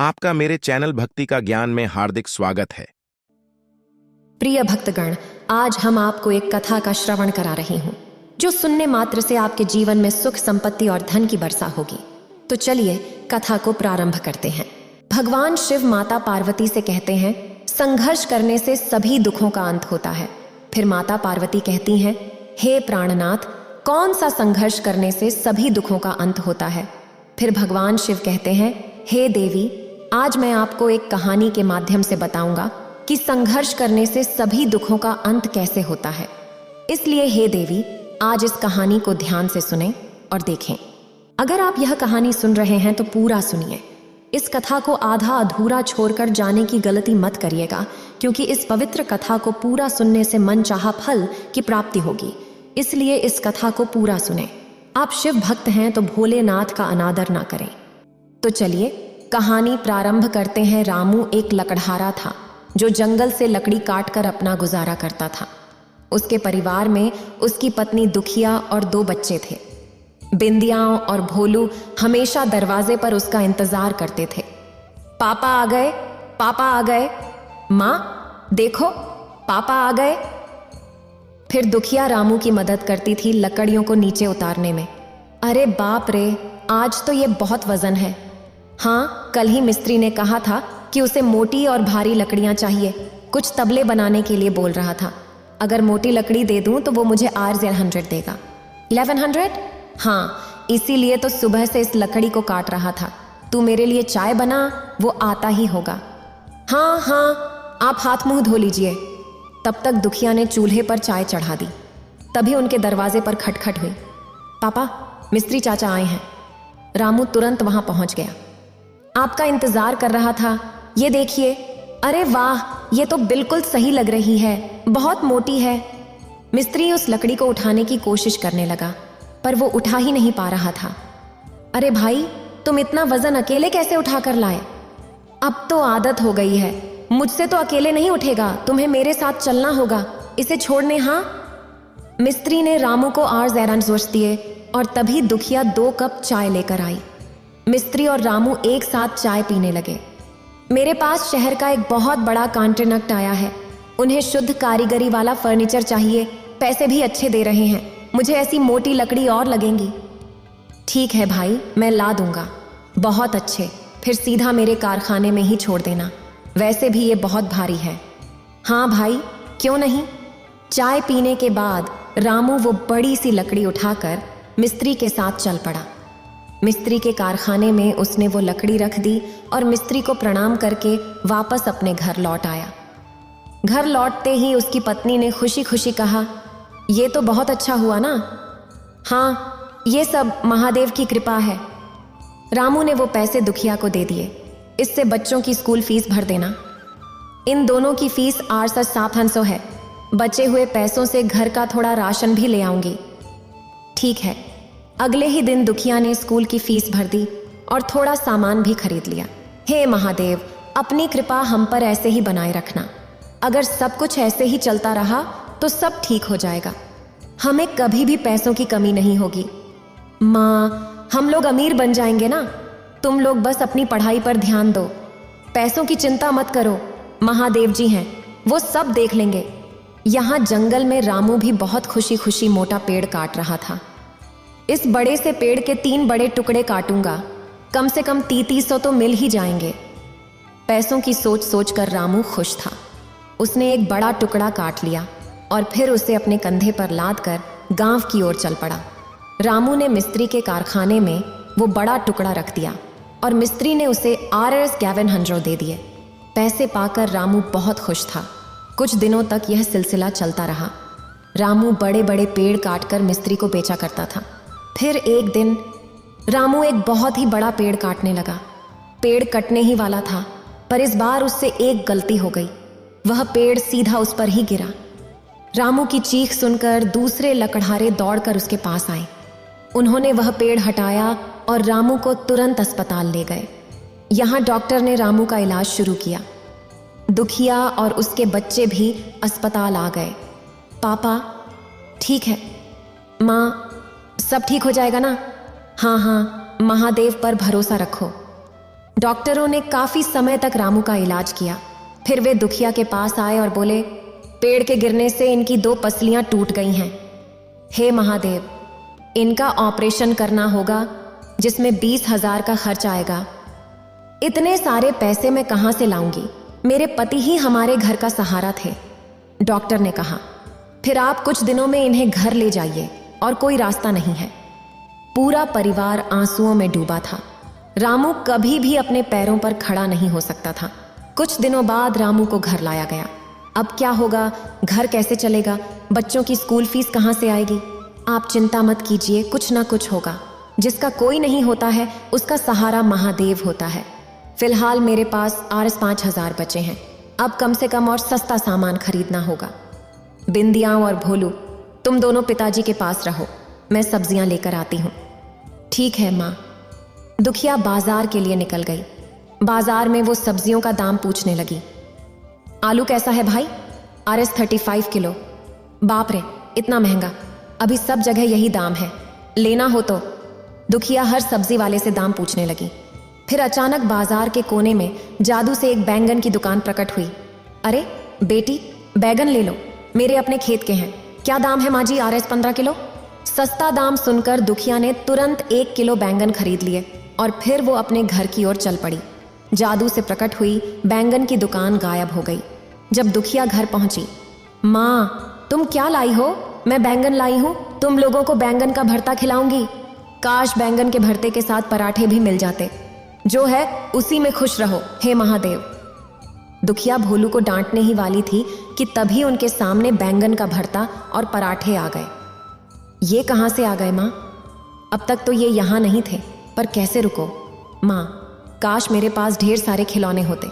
आपका मेरे चैनल भक्ति का ज्ञान में हार्दिक स्वागत है। प्रिय भक्तगण, आज हम आपको एक कथा का श्रवण करा रही हूँ जो सुनने मात्र से आपके जीवन में सुख, संपत्ति और धन की वर्षा होगी। तो चलिए कथा को प्रारंभ करते हैं। भगवान शिव माता पार्वती से कहते हैं, संघर्ष करने से सभी दुखों का अंत होता है। फिर माता पार्वती कहती हैं, हे प्राणनाथ, कौन सा संघर्ष करने से सभी दुखों का अंत होता है? फिर भगवान शिव कहते हैं, हे देवी, आज मैं आपको एक कहानी के माध्यम से बताऊंगा कि संघर्ष करने से सभी दुखों का अंत कैसे होता है। इसलिए हे देवी, आज इस कहानी को ध्यान से सुनें और देखें। अगर आप यह कहानी सुन रहे हैं तो पूरा सुनिए। इस कथा को आधा अधूरा छोड़कर जाने की गलती मत करिएगा, क्योंकि इस पवित्र कथा को पूरा सुनने से मनचाहा फल की प्राप्ति होगी। इसलिए इस कथा को पूरा सुनें। आप शिव भक्त हैं तो भोलेनाथ का अनादर ना करें। तो चलिए कहानी प्रारंभ करते हैं। रामू एक लकड़हारा था जो जंगल से लकड़ी काटकर अपना गुजारा करता था। उसके परिवार में उसकी पत्नी दुखिया और 2 बच्चे थे। बिंदिया और भोलू हमेशा दरवाजे पर उसका इंतजार करते थे। पापा आ गए, पापा आ गए, माँ देखो पापा आ गए। फिर दुखिया रामू की मदद करती थी लकड़ियों को नीचे उतारने में। अरे बाप रे, आज तो ये बहुत वजन है। हाँ, कल ही मिस्त्री ने कहा था कि उसे मोटी और भारी लकड़ियां चाहिए। कुछ तबले बनाने के लिए बोल रहा था। अगर मोटी लकड़ी दे दूं तो वो मुझे RZ100 देगा। 1100? हाँ, इसीलिए तो सुबह से इस लकड़ी को काट रहा था। तू मेरे लिए चाय बना, वो आता ही होगा। हाँ हाँ, आप हाथ मुंह धो लीजिए। तब तक दुखिया ने चूल्हे पर चाय चढ़ा दी। तभी उनके दरवाजे पर खटखट हुई। पापा, मिस्त्री चाचा आए हैं। रामू तुरंत वहां पहुंच गया। आपका इंतजार कर रहा था, ये देखिए। अरे वाह, ये तो बिल्कुल सही लग रही है, बहुत मोटी है। मिस्त्री उस लकड़ी को उठाने की कोशिश करने लगा, पर वो उठा ही नहीं पा रहा था। अरे भाई, तुम इतना वजन अकेले कैसे उठा कर लाए? अब तो आदत हो गई है, मुझसे तो अकेले नहीं उठेगा, तुम्हें मेरे साथ चलना होगा। इसे छोड़ने। हाँ, मिस्त्री ने रामू को RZ100 दिए और तभी दुखिया 2 कप चाय लेकर आई। मिस्त्री और रामू एक साथ चाय पीने लगे। मेरे पास शहर का एक बहुत बड़ा कॉन्ट्रैक्ट आया है। उन्हें शुद्ध कारीगरी वाला फर्नीचर चाहिए। पैसे भी अच्छे दे रहे हैं। मुझे ऐसी मोटी लकड़ी और लगेंगी। ठीक है भाई, मैं ला दूंगा। बहुत अच्छे, फिर सीधा मेरे कारखाने में ही छोड़ देना। वैसे भी ये बहुत भारी है। हाँ भाई, क्यों नहीं। चाय पीने के बाद रामू वो बड़ी सी लकड़ी उठाकर मिस्त्री के साथ चल पड़ा। मिस्त्री के कारखाने में उसने वो लकड़ी रख दी और मिस्त्री को प्रणाम करके वापस अपने घर लौट आया। घर लौटते ही उसकी पत्नी ने खुशी खुशी कहा, ये तो बहुत अच्छा हुआ ना। हाँ, ये सब महादेव की कृपा है। रामू ने वो पैसे दुखिया को दे दिए। इससे बच्चों की स्कूल फीस भर देना। इन दोनों की फीस 800 है। बचे हुए पैसों से घर का थोड़ा राशन भी ले आऊंगी। ठीक है। अगले ही दिन दुखिया ने स्कूल की फीस भर दी और थोड़ा सामान भी खरीद लिया। हे महादेव, अपनी कृपा हम पर ऐसे ही बनाए रखना। अगर सब कुछ ऐसे ही चलता रहा तो सब ठीक हो जाएगा। हमें कभी भी पैसों की कमी नहीं होगी। माँ, हम लोग अमीर बन जाएंगे ना। तुम लोग बस अपनी पढ़ाई पर ध्यान दो। पैसों की चिंता मत करो, महादेव जी हैं, वो सब देख लेंगे। यहाँ जंगल में रामू भी बहुत खुशी खुशी मोटा पेड़ काट रहा था। इस बड़े से पेड़ के 3 बड़े टुकड़े काटूंगा, कम से कम 300 तो मिल ही जाएंगे। पैसों की सोच सोच कर रामू खुश था। उसने एक बड़ा टुकड़ा काट लिया और फिर उसे अपने कंधे पर लाद कर गांव की ओर चल पड़ा। रामू ने मिस्त्री के कारखाने में वो बड़ा टुकड़ा रख दिया और मिस्त्री ने उसे RZ100 दे दिए। पैसे पाकर रामू बहुत खुश था। कुछ दिनों तक यह सिलसिला चलता रहा। रामू बड़े बड़े पेड़ काटकर मिस्त्री को बेचा करता था। फिर एक दिन रामू एक बहुत ही बड़ा पेड़ काटने लगा। पेड़ कटने ही वाला था, पर इस बार उससे एक गलती हो गई। वह पेड़ सीधा उस पर ही गिरा। रामू की चीख सुनकर दूसरे लकड़हारे दौड़कर उसके पास आए। उन्होंने वह पेड़ हटाया और रामू को तुरंत अस्पताल ले गए। यहाँ डॉक्टर ने रामू का इलाज शुरू किया। दुखिया और उसके बच्चे भी अस्पताल आ गए। पापा, ठीक है। माँ, सब ठीक हो जाएगा ना? हाँ हाँ, महादेव पर भरोसा रखो। डॉक्टरों ने काफी समय तक रामू का इलाज किया। फिर वे दुखिया के पास आए और बोले, पेड़ के गिरने से इनकी 2 पसलियां टूट गई हैं। हे महादेव, इनका ऑपरेशन करना होगा जिसमें 20,000 का खर्च आएगा। इतने सारे पैसे मैं कहां से लाऊंगी? मेरे पति ही हमारे घर का सहारा थे। डॉक्टर ने कहा, फिर आप कुछ दिनों में इन्हें घर ले जाइए और कोई रास्ता नहीं है। पूरा परिवार आंसुओं में डूबा था। रामू कभी भी अपने पैरों पर खड़ा नहीं हो सकता था। कुछ दिनों बाद रामू को घर लाया गया। अब क्या होगा? घर कैसे चलेगा? बच्चों की स्कूल फीस कहां से आएगी? आप चिंता मत कीजिए, कुछ ना कुछ होगा। जिसका कोई नहीं होता है उसका सहारा महादेव होता है। फिलहाल मेरे पास Rs 5,000 बचे हैं। अब कम से कम और सस्ता सामान खरीदना होगा। बिंदिया और भोलू, तुम दोनों पिताजी के पास रहो, मैं सब्जियां लेकर आती हूँ। ठीक है माँ। दुखिया बाजार के लिए निकल गई। बाजार में वो सब्जियों का दाम पूछने लगी। आलू कैसा है भाई? Rs 35 kilo. बाप रे, इतना महंगा? अभी सब जगह यही दाम है, लेना हो तो? दुखिया हर सब्जी वाले से दाम पूछने लगी। फिर अचानक बाजार के कोने में जादू से एक बैंगन की दुकान प्रकट हुई। अरे बेटी, बैगन ले लो, मेरे अपने खेत के हैं। क्या दाम है माँ जी? Rs 15 kilo. सस्ता दाम सुनकर दुखिया ने तुरंत 1 किलो बैंगन खरीद लिए और फिर वो अपने घर की ओर चल पड़ी। जादू से प्रकट हुई बैंगन की दुकान गायब हो गई। जब दुखिया घर पहुंची, माँ तुम क्या लाई हो? मैं बैंगन लाई हूं, तुम लोगों को बैंगन का भरता खिलाऊंगी। काश बैंगन के भरते के साथ पराठे भी मिल जाते। जो है उसी में खुश रहो, हे महादेव। दुखिया भोलू को डांटने ही वाली थी कि तभी उनके सामने बैंगन का भरता और पराठे आ गए। ये कहां से आ गए माँ? अब तक तो ये यहां नहीं थे, पर कैसे रुको? माँ, काश मेरे पास ढेर सारे खिलौने होते।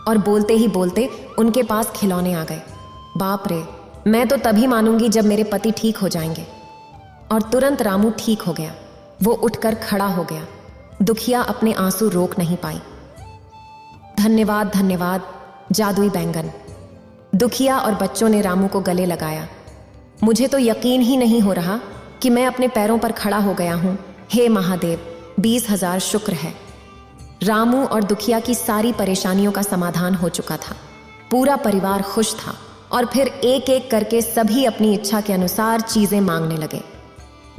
और बोलते ही बोलते उनके पास खिलौने आ गए। बाप रे, मैं तो तभी मानूंगी जब मेरे पति ठीक हो जाएंगे। और तुरंत रामू ठीक हो गया। वो उठकर खड़ा हो गया। दुखिया अपने आंसू रोक नहीं पाई। धन्यवाद धन्यवाद जादुई बैंगन। दुखिया और बच्चों ने रामू को गले लगाया। मुझे तो यकीन ही नहीं हो रहा कि मैं अपने पैरों पर खड़ा हो गया हूं। हे महादेव, 20,000 शुक्र है। रामू और दुखिया की सारी परेशानियों का समाधान हो चुका था। पूरा परिवार खुश था और फिर एक एक करके सभी अपनी इच्छा के अनुसार चीजें मांगने लगे।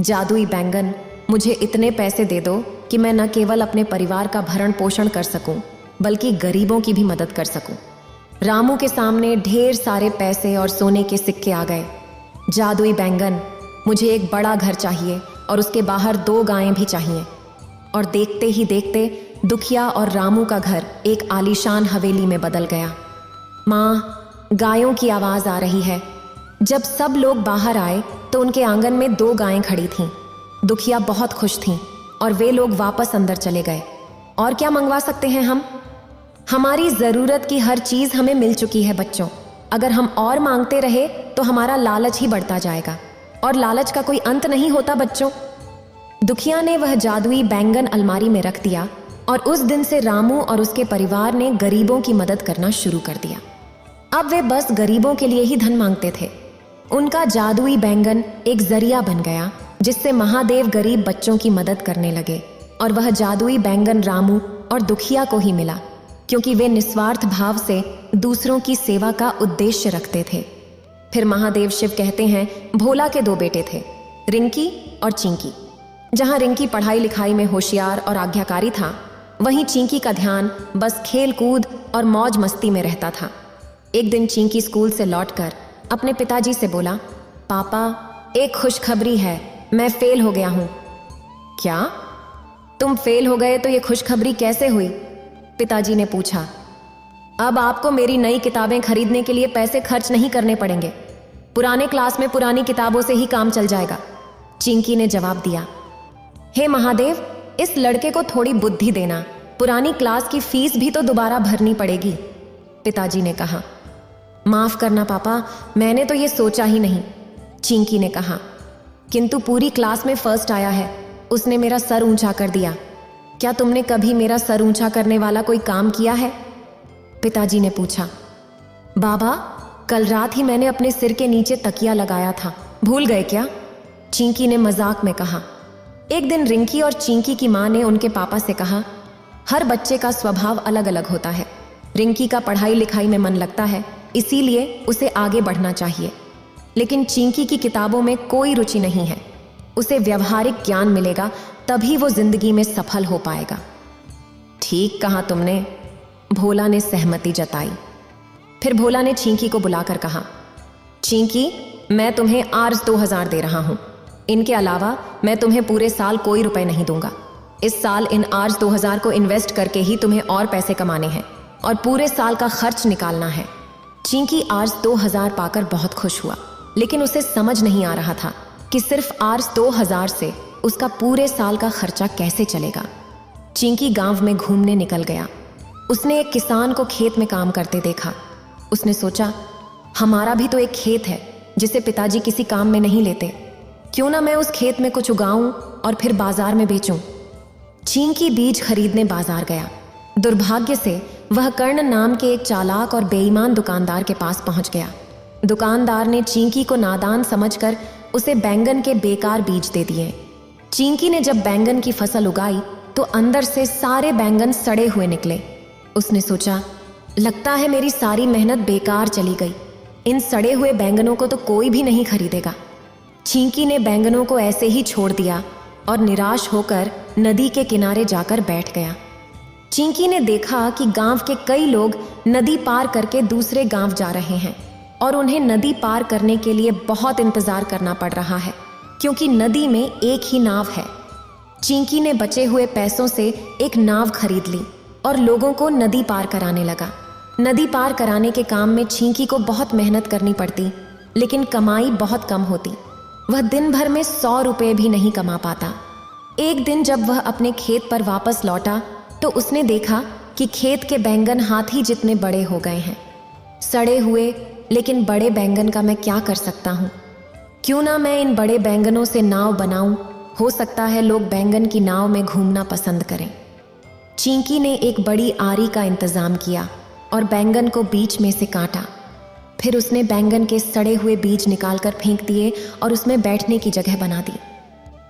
जादुई बैंगन, मुझे इतने पैसे दे दो कि मैं न केवल अपने परिवार का भरण पोषण कर सकूं, बल्कि गरीबों की भी मदद कर सकूं। रामू के सामने ढेर सारे पैसे और सोने के सिक्के आ गए। जादुई बैंगन, मुझे एक बड़ा घर चाहिए और उसके बाहर 2 गायें भी चाहिए। और देखते ही देखते दुखिया और रामू का घर एक आलीशान हवेली में बदल गया। माँ, गायों की आवाज आ रही है। जब सब लोग बाहर आए तो उनके आंगन में 2 गायें खड़ी थीं। दुखिया बहुत खुश थीं और वे लोग वापस अंदर चले गए। और क्या मंगवा सकते हैं हम? हमारी जरूरत की हर चीज हमें मिल चुकी है बच्चों। अगर हम और मांगते रहे तो हमारा लालच ही बढ़ता जाएगा, और लालच का कोई अंत नहीं होता बच्चों। दुखिया ने वह जादुई बैंगन अलमारी में रख दिया और उस दिन से रामू और उसके परिवार ने गरीबों की मदद करना शुरू कर दिया। अब वे बस गरीबों के लिए ही धन मांगते थे। उनका जादुई बैंगन एक जरिया बन गया जिससे महादेव गरीब बच्चों की मदद करने लगे। और वह जादुई बैंगन रामू और दुखिया को ही मिला, क्योंकि वे निस्वार्थ भाव से दूसरों की सेवा का उद्देश्य रखते थे। फिर महादेव शिव कहते हैं, भोला के 2 बेटे थे, रिंकी और चिंकी। जहां रिंकी पढ़ाई लिखाई में होशियार और आज्ञाकारी था, वहीं चिंकी का ध्यान बस खेल कूद और मौज मस्ती में रहता था। एक दिन चिंकी स्कूल से लौटकर अपने पिताजी से बोला, पापा, एक खुशखबरी है, मैं फेल हो गया हूं। क्या? तुम फेल हो गए तो ये खुशखबरी कैसे हुई? पिताजी ने पूछा। अब आपको मेरी नई किताबें खरीदने के लिए पैसे खर्च नहीं करने पड़ेंगे। पुराने क्लास में पुरानी किताबों से ही काम चल जाएगा, चिंकी ने जवाब दिया। हे महादेव, इस लड़के को थोड़ी बुद्धि देना, पुरानी क्लास की फीस भी तो दोबारा भरनी पड़ेगी, पिताजी ने कहा। माफ करना पापा, मैंने तो ये सोचा ही नहीं, चिंकी ने कहा। किंतु पूरी क्लास में फर्स्ट आया है, उसने मेरा सर ऊंचा कर दिया। क्या तुमने कभी मेरा सर ऊंचा करने वाला कोई काम किया है? पिताजी ने पूछा। बाबा, कल रात ही मैंने अपने सिर के नीचे तकिया लगाया था, भूल गए क्या? चिंकी ने मजाक में कहा। एक दिन रिंकी और चिंकी की माँ ने उनके पापा से कहा, हर बच्चे का स्वभाव अलग अलग होता है। रिंकी का पढ़ाई लिखाई में मन लगता है, इसीलिए उसे आगे बढ़ना चाहिए। लेकिन चिंकी की किताबों में कोई रुचि नहीं है। उसे व्यवहारिक ज्ञान मिलेगा तभी वो जिंदगी में सफल हो पाएगा। ठीक कहा तुमने, भोला ने सहमति जताई। फिर भोला ने चिंकी को बुलाकर कहा, चिंकी, मैं तुम्हें आर्ज 2000 दे रहा हूं। इनके अलावा मैं तुम्हें पूरे साल कोई रुपए नहीं दूंगा। इस साल इन आर्ज 2000 को इन्वेस्ट करके ही तुम्हें और पैसे कमाने हैं और पूरे साल का खर्च निकालना है। चिंकी आर्ज 2000 पाकर बहुत खुश हुआ, लेकिन उसे समझ नहीं आ रहा था कि सिर्फ आर्ज 2000 से उसका पूरे साल का खर्चा कैसे चलेगा। चिंकी गांव में घूमने निकल गया। उसने एक किसान को खेत में काम करते देखा। उसने सोचा, हमारा भी तो एक खेत है जिसे पिताजी किसी काम में नहीं लेते। क्यों ना मैं उस खेत में कुछ उगाऊं और फिर बाजार में बेचूं। चिंकी बीज खरीदने बाजार गया। दुर्भाग्य से वह कर्ण नाम के एक चालाक और बेईमान दुकानदार के पास पहुंच गया। दुकानदार ने चिंकी को नादान समझकर उसे बैंगन के बेकार बीज दे दिए। चिंकी ने जब बैंगन की फसल उगाई तो अंदर से सारे बैंगन सड़े हुए निकले। उसने सोचा, लगता है मेरी सारी मेहनत बेकार चली गई। इन सड़े हुए बैंगनों को तो कोई भी नहीं खरीदेगा। चिंकी ने बैंगनों को ऐसे ही छोड़ दिया और निराश होकर नदी के किनारे जाकर बैठ गया। चिंकी ने देखा कि गांव के कई लोग नदी पार करके दूसरे गांव जा रहे हैं और उन्हें नदी पार करने के लिए बहुत इंतजार करना पड़ रहा है, क्योंकि नदी में एक ही नाव है। चिंकी ने बचे हुए पैसों से एक नाव खरीद ली और लोगों को नदी पार कराने लगा। नदी पार कराने के काम में चिंकी को बहुत मेहनत करनी पड़ती, लेकिन कमाई बहुत कम होती। वह दिन भर में 100 रुपये भी नहीं कमा पाता। एक दिन जब वह अपने खेत पर वापस लौटा तो उसने देखा कि खेत के बैंगन हाथी जितने बड़े हो गए हैं। सड़े हुए लेकिन बड़े बैंगन का मैं क्या कर सकता हूँ? क्यों ना मैं इन बड़े बैंगनों से नाव बनाऊं, हो सकता है लोग बैंगन की नाव में घूमना पसंद करें। चिंकी ने एक बड़ी आरी का इंतजाम किया और बैंगन को बीच में से काटा। फिर उसने बैंगन के सड़े हुए बीज निकालकर फेंक दिए और उसमें बैठने की जगह बना दी।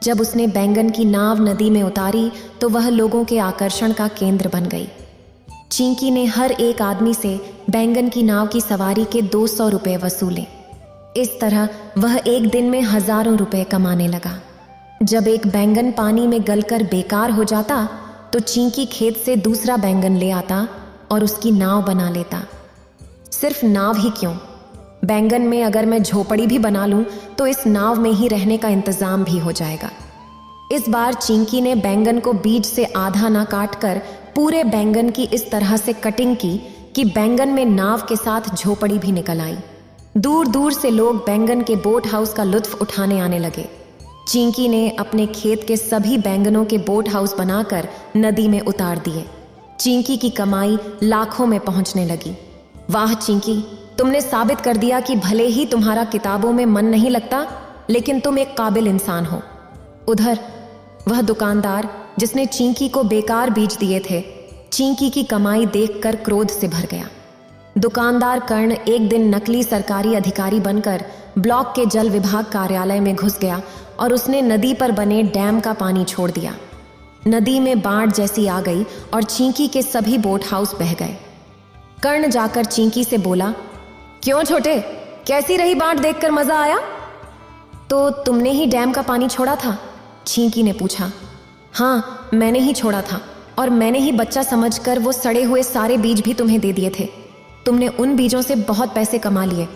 जब उसने बैंगन की नाव नदी में उतारी तो वह लोगों के आकर्षण का केंद्र बन गई। चिंकी ने हर एक आदमी से बैंगन की नाव की सवारी के 200 रुपये वसूले। इस तरह वह एक दिन में हजारों रुपए कमाने लगा। जब एक बैंगन पानी में गलकर बेकार हो जाता तो चिंकी खेत से दूसरा बैंगन ले आता और उसकी नाव बना लेता। सिर्फ नाव ही क्यों, बैंगन में अगर मैं झोपड़ी भी बना लूं तो इस नाव में ही रहने का इंतजाम भी हो जाएगा। इस बार चिंकी ने बैंगन को बीज से आधा ना काटकर पूरे बैंगन की इस तरह से कटिंग की कि बैंगन में नाव के साथ झोपड़ी भी निकल आई। दूर दूर से लोग बैंगन के बोट हाउस का लुत्फ उठाने आने लगे। चिंकी ने अपने खेत के सभी बैंगनों के बोट हाउस बनाकर नदी में उतार दिए। चिंकी की कमाई लाखों में पहुंचने लगी। वाह चिंकी, तुमने साबित कर दिया कि भले ही तुम्हारा किताबों में मन नहीं लगता, लेकिन तुम एक काबिल इंसान हो। उधर वह दुकानदार जिसने चिंकी को बेकार बीज दिए थे, चिंकी की कमाई देखकर क्रोध से भर गया। दुकानदार कर्ण एक दिन नकली सरकारी अधिकारी बनकर ब्लॉक के जल विभाग कार्यालय में घुस गया और उसने नदी पर बने डैम का पानी छोड़ दिया। नदी में बाढ़ जैसी आ गई और चिंकी के सभी बोट हाउस बह गए। कर्ण जाकर चिंकी से बोला, क्यों छोटे, कैसी रही बाढ़ देखकर मजा आया? तो तुमने ही डैम का पानी छोड़ा था? चिंकी ने पूछा। हाँ, मैंने ही छोड़ा था और मैंने ही बच्चा समझकर वो सड़े हुए सारे बीज भी तुम्हें दे दिए थे। तुमने उन बीजों से बहुत पैसे कमा लिए,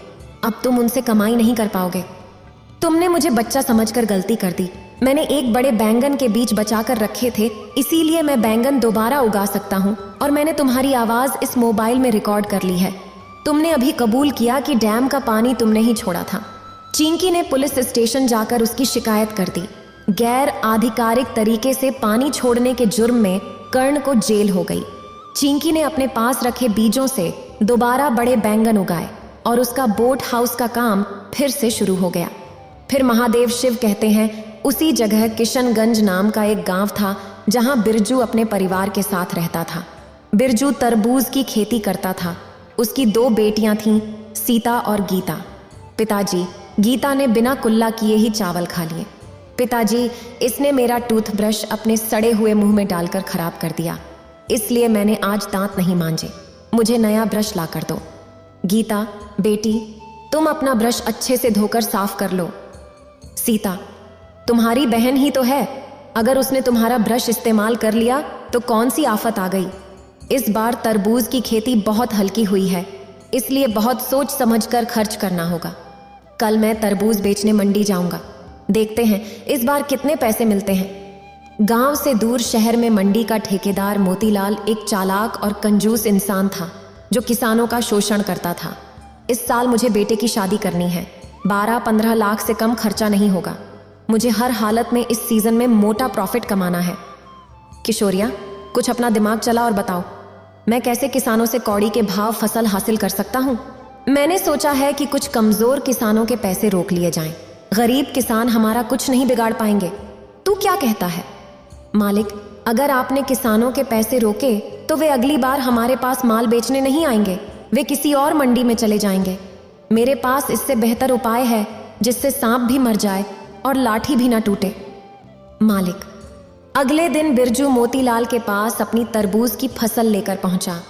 अब तुम उनसे कमाई नहीं कर पाओगे। तुमने मुझे बच्चा समझकर गलती कर दी। मैंने एक बड़े बैंगन के बीज बचाकर रखे थे, इसीलिए मैं बैंगन दोबारा उगा सकता हूँ और मैंने तुम्हारी आवाज इस मोबाइल में रिकॉर्ड कर ली है। तुमने अभी कबूल किया कि डैम का पानी तुमने ही छोड़ा था। चिंकी ने पुलिस स्टेशन जाकर उसकी शिकायत कर दी। गैर आधिकारिक तरीके से पानी छोड़ने के जुर्म में कर्ण को जेल हो गई। चिंकी ने अपने पास रखे बीजों से दोबारा बड़े बैंगन उगाए और उसका बोट हाउस का काम फिर से शुरू हो गया। फिर महादेव शिव कहते हैं उसी जगह किशनगंज नाम का एक गांव था जहां बिरजू अपने परिवार के साथ रहता था। बिरजू तरबूज की खेती करता था। उसकी 2 बेटियां थीं, सीता और गीता। पिताजी, गीता ने बिना कुल्ला किए ही चावल खा लिए। पिताजी, इसने मेरा टूथब्रश अपने सड़े हुए मुंह में डालकर खराब कर दिया। इसलिए मैंने आज दांत नहीं मांजे। मुझे नया ब्रश ला कर दो। गीता बेटी, तुम अपना ब्रश अच्छे से धोकर साफ कर लो। सीता, तुम्हारी बहन ही तो है, अगर उसने तुम्हारा ब्रश इस्तेमाल कर लिया तो कौन सी आफत आ गई। इस बार तरबूज की खेती बहुत हल्की हुई है, इसलिए बहुत सोच समझकर खर्च करना होगा। कल मैं तरबूज बेचने मंडी जाऊंगा, देखते हैं इस बार कितने पैसे मिलते हैं। गांव से दूर शहर में मंडी का ठेकेदार मोतीलाल एक चालाक और कंजूस इंसान था जो किसानों का शोषण करता था। इस साल मुझे बेटे की शादी करनी है, 12-15 लाख से कम खर्चा नहीं होगा। मुझे हर हालत में इस सीजन में मोटा प्रॉफिट कमाना है। किशोरिया, कुछ अपना दिमाग चला और बताओ, मैं कैसे किसानों से कौड़ी के भाव फसल हासिल कर सकता हूँ। मैंने सोचा है कि कुछ कमजोर किसानों के पैसे रोक लिए जाएं। गरीब किसान हमारा कुछ नहीं बिगाड़ पाएंगे। तू क्या कहता है? मालिक, अगर आपने किसानों के पैसे रोके तो वे अगली बार हमारे पास माल बेचने नहीं आएंगे, वे किसी और मंडी में चले जाएंगे। मेरे पास इससे बेहतर उपाय है जिससे सांप भी मर जाए और लाठी भी ना टूटे। मालिक, अगले दिन बिरजू मोतीलाल के पास अपनी तरबूज की फसल लेकर पहुंचा।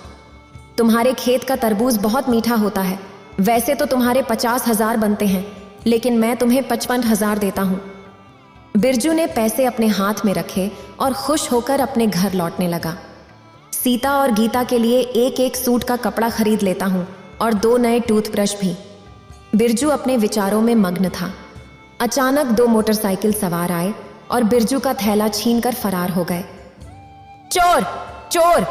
तुम्हारे खेत का तरबूज बहुत मीठा होता है। वैसे तो तुम्हारे 50,000 बनते हैं, लेकिन मैं तुम्हें 55,000 देता हूं। बिरजू ने पैसे अपने हाथ में रखे और खुश होकर अपने घर लौटने लगा। सीता और गीता के लिए एक एक सूट का कपड़ा खरीद लेता हूं और 2 नए टूथब्रश भी। बिरजू अपने विचारों में मग्न था। अचानक 2 मोटरसाइकिल सवार आए और बिरजू का थैला छीनकर फरार हो गए। चोर, चोर,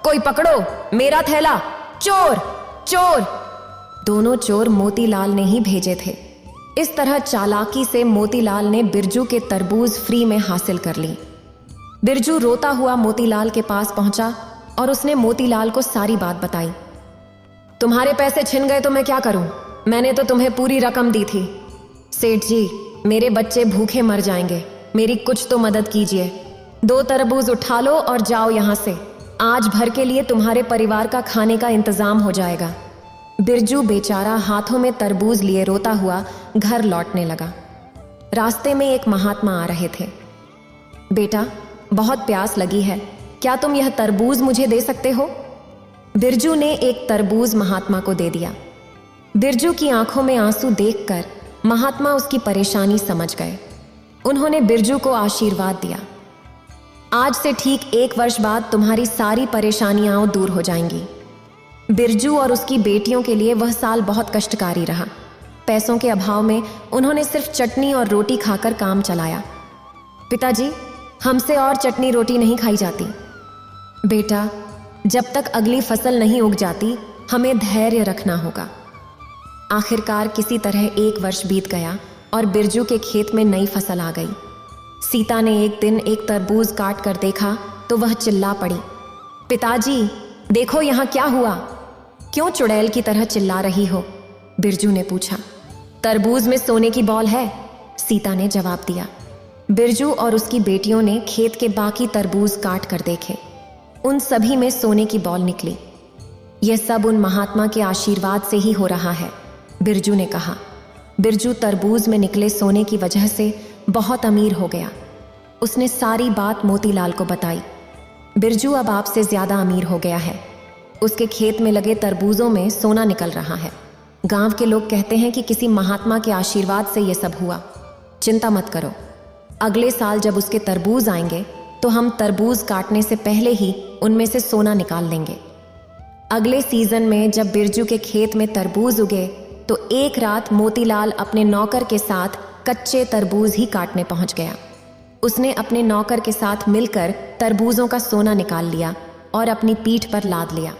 कोई पकड़ो मेरा थैला, चोर, चोर। दोनों चोर मोतीलाल ने ही भेजे थे। इस तरह चालाकी से मोतीलाल ने बिरजू के तरबूज फ्री में हासिल कर ली। बिरजू रोता हुआ मोतीलाल के पास पहुंचा और उसने मोतीलाल को सारी बात बताई। तुम्हारे पैसे छिन गए तो मैं क्या करूं? मैंने तो तुम्हें पूरी रकम दी थी। सेठ जी, मेरे बच्चे भूखे मर जाएंगे, मेरी कुछ तो मदद कीजिए। 2 तरबूज उठा लो और जाओ यहां से। आज भर के लिए तुम्हारे परिवार का खाने का इंतजाम हो जाएगा। बिरजू बेचारा हाथों में तरबूज लिए रोता हुआ घर लौटने लगा। रास्ते में एक महात्मा आ रहे थे। बेटा, बहुत प्यास लगी है, क्या तुम यह तरबूज मुझे दे सकते हो? बिरजू ने एक तरबूज महात्मा को दे दिया। बिरजू की आंखों में आंसू देखकर महात्मा उसकी परेशानी समझ गए। उन्होंने बिरजू को आशीर्वाद दिया। आज से ठीक 1 वर्ष बाद तुम्हारी सारी परेशानियां दूर हो जाएंगी। बिरजू और उसकी बेटियों के लिए वह साल बहुत कष्टकारी रहा। पैसों के अभाव में उन्होंने सिर्फ चटनी और रोटी खाकर काम चलाया। पिताजी, हमसे और चटनी रोटी नहीं खाई जाती। बेटा, जब तक अगली फसल नहीं उग जाती हमें धैर्य रखना होगा। आखिरकार किसी तरह 1 वर्ष बीत गया और बिरजू के खेत में नई फसल आ गई। सीता ने एक दिन एक तरबूज काट कर देखा तो वह चिल्ला पड़ी, पिताजी देखो यहाँ क्या हुआ। क्यों चुड़ैल की तरह चिल्ला रही हो? बिरजू ने पूछा। तरबूज में सोने की बॉल है, सीता ने जवाब दिया। बिरजू और उसकी बेटियों ने खेत के बाकी तरबूज काट कर देखे। उन सभी में सोने की बॉल निकली। यह सब उन महात्मा के आशीर्वाद से ही हो रहा है, बिरजू ने कहा। बिरजू तरबूज में निकले सोने की वजह से बहुत अमीर हो गया। उसने सारी बात मोतीलाल को बताई। बिरजू अब आपसे ज्यादा अमीर हो गया है। उसके खेत में लगे तरबूजों में सोना निकल रहा है। गांव के लोग कहते हैं कि किसी महात्मा के आशीर्वाद से यह सब हुआ। चिंता मत करो, अगले साल जब उसके तरबूज आएंगे तो हम तरबूज काटने से पहले ही उनमें से सोना निकाल लेंगे। अगले सीजन में जब बिरजू के खेत में तरबूज उगे तो एक रात मोतीलाल अपने नौकर के साथ कच्चे तरबूज ही काटने पहुंच गया। उसने अपने नौकर के साथ मिलकर तरबूजों का सोना निकाल लिया और अपनी पीठ पर लाद लिया।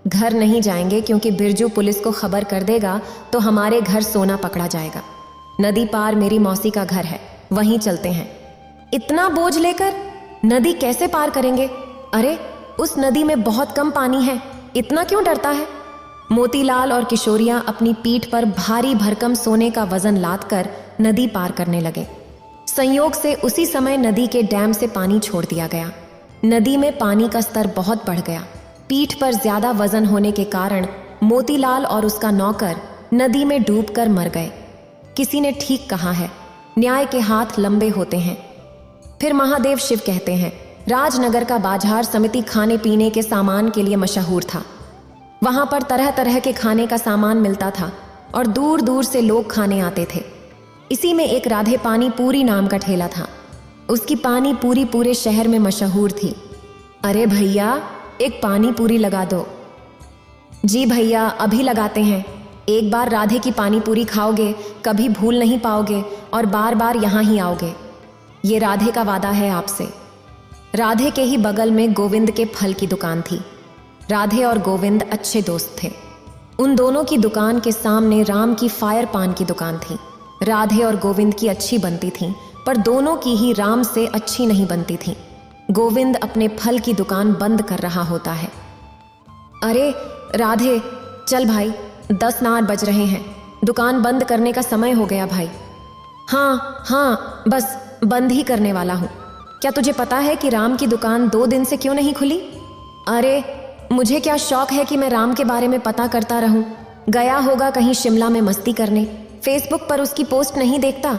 घर नहीं जाएंगे क्योंकि बिरजू पुलिस को खबर कर देगा तो हमारे घर सोना पकड़ा जाएगा। नदी पार मेरी मौसी का घर है, वहीं चलते हैं। इतना बोझ लेकर नदी कैसे पार करेंगे? अरे उस नदी में बहुत कम पानी है, इतना क्यों डरता है? मोतीलाल और किशोरियां अपनी पीठ पर भारी भरकम सोने का वजन लादकर नदी पार करने लगे। संयोग से उसी समय नदी के डैम से पानी छोड़ दिया गया। नदी में पानी का स्तर बहुत बढ़ गया। पीठ पर ज्यादा वजन होने के कारण मोतीलाल और उसका नौकर नदी में डूबकर मर गए। किसी ने ठीक कहा है, न्याय के हाथ लंबे होते हैं। फिर महादेव शिव कहते हैं, राजनगर का बाजार समिति खाने पीने के सामान के लिए मशहूर था। वहां पर तरह तरह के खाने का सामान मिलता था और दूर दूर से लोग खाने आते थे। इसी में एक राधे पानी पूरी नाम का ठेला था। उसकी पानी पूरी पूरे शहर में मशहूर थी। अरे भैया, एक पानी पूरी लगा दो। जी भैया, अभी लगाते हैं। एक बार राधे की पानी पूरी खाओगे कभी भूल नहीं पाओगे और बार बार यहाँ ही आओगे। ये राधे का वादा है आपसे। राधे के ही बगल में गोविंद के फल की दुकान थी। राधे और गोविंद अच्छे दोस्त थे। उन दोनों की दुकान के सामने राम की फायर पान की दुकान थी। राधे और गोविंद की अच्छी बनती थी, पर दोनों की ही राम से अच्छी नहीं बनती थी। गोविंद अपने फल की दुकान बंद कर रहा होता है। अरे राधे, चल भाई, 10 बज रहे हैं, दुकान बंद करने का समय हो गया भाई। हाँ, बस बंद ही करने वाला हूँ। क्या तुझे पता है कि राम की दुकान 2 दिन से क्यों नहीं खुली? अरे मुझे क्या शौक है कि मैं राम के बारे में पता करता रहूं। गया होगा कहीं शिमला में मस्ती करने। फेसबुक पर उसकी पोस्ट नहीं देखता?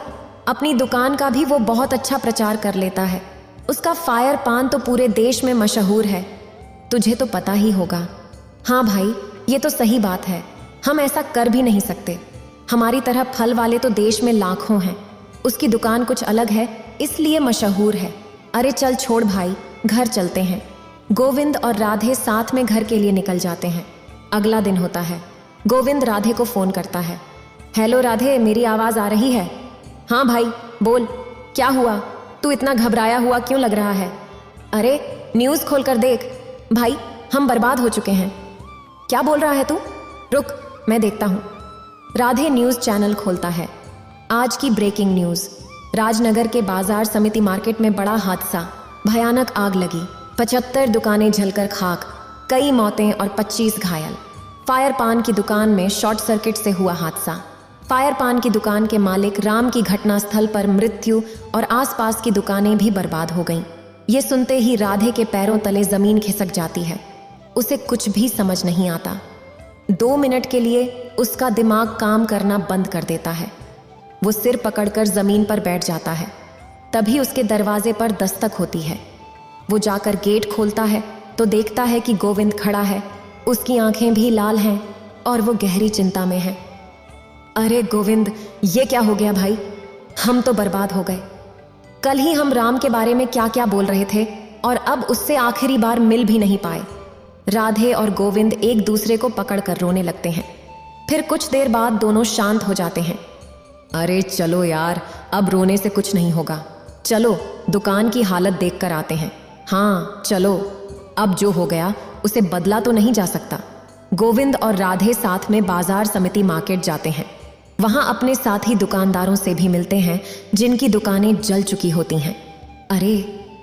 अपनी दुकान का भी वो बहुत अच्छा प्रचार कर लेता है। उसका फायर पान तो पूरे देश में मशहूर है, तुझे तो पता ही होगा। हाँ भाई, ये तो सही बात है। हम ऐसा कर भी नहीं सकते। हमारी तरह फल वाले तो देश में लाखों हैं। उसकी दुकान कुछ अलग है, इसलिए मशहूर है। अरे चल छोड़ भाई, घर चलते हैं। गोविंद और राधे साथ में घर के लिए निकल जाते हैं। अगला दिन होता है। गोविंद राधे को फोन करता है। हेलो राधे, मेरी आवाज आ रही है? हाँ भाई बोल, क्या हुआ? तू इतना घबराया हुआ क्यों लग रहा है? अरे न्यूज़ खोल कर देख भाई, हम बर्बाद हो चुके हैं। क्या बोल रहा है तू? रुक, मैं देखता हूँ। राधे न्यूज़ चैनल खोलता है। आज की ब्रेकिंग न्यूज़। राजनगर के बाजार समिति मार्केट में बड़ा हादसा, भयानक आग लगी, 75 दुकानें जलकर खाक, कई मौतें और 25 घायल। फायर पान की दुकान में शॉर्ट सर्किट से हुआ हादसा। फायर पान की दुकान के मालिक राम की घटनास्थल पर मृत्यु और आसपास की दुकानें भी बर्बाद हो गईं। ये सुनते ही राधे के पैरों तले जमीन खिसक जाती है। उसे कुछ भी समझ नहीं आता। 2 मिनट के लिए उसका दिमाग काम करना बंद कर देता है। वो सिर पकड़कर जमीन पर बैठ जाता है। तभी उसके दरवाजे पर दस्तक होती है। वो जाकर गेट खोलता है तो देखता है कि गोविंद खड़ा है। उसकी आंखें भी लाल हैं और वो गहरी चिंता में है। अरे गोविंद, ये क्या हो गया भाई? हम तो बर्बाद हो गए। कल ही हम राम के बारे में क्या क्या बोल रहे थे और अब उससे आखिरी बार मिल भी नहीं पाए। राधे और गोविंद एक दूसरे को पकड़कर रोने लगते हैं। फिर कुछ देर बाद दोनों शांत हो जाते हैं। अरे चलो यार, अब रोने से कुछ नहीं होगा। चलो दुकान की हालत देख कर आते हैं। हाँ चलो, अब जो हो गया उसे बदला तो नहीं जा सकता। गोविंद और राधे साथ में बाजार समिति मार्केट जाते हैं। वहां अपने साथी दुकानदारों से भी मिलते हैं जिनकी दुकानें जल चुकी होती हैं। अरे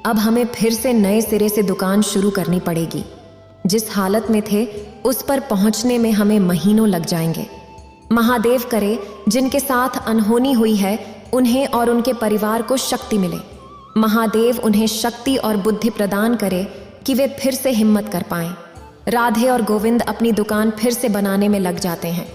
अब हमें फिर से नए सिरे से दुकान शुरू करनी पड़ेगी। जिस हालत में थे उस पर पहुंचने में हमें महीनों लग जाएंगे। महादेव करे जिनके साथ अनहोनी हुई है उन्हें और उनके परिवार को शक्ति मिले। महादेव उन्हें शक्ति और बुद्धि प्रदान करे कि वे फिर से हिम्मत कर पाएं। राधे और गोविंद अपनी दुकान फिर से बनाने में लग जाते हैं।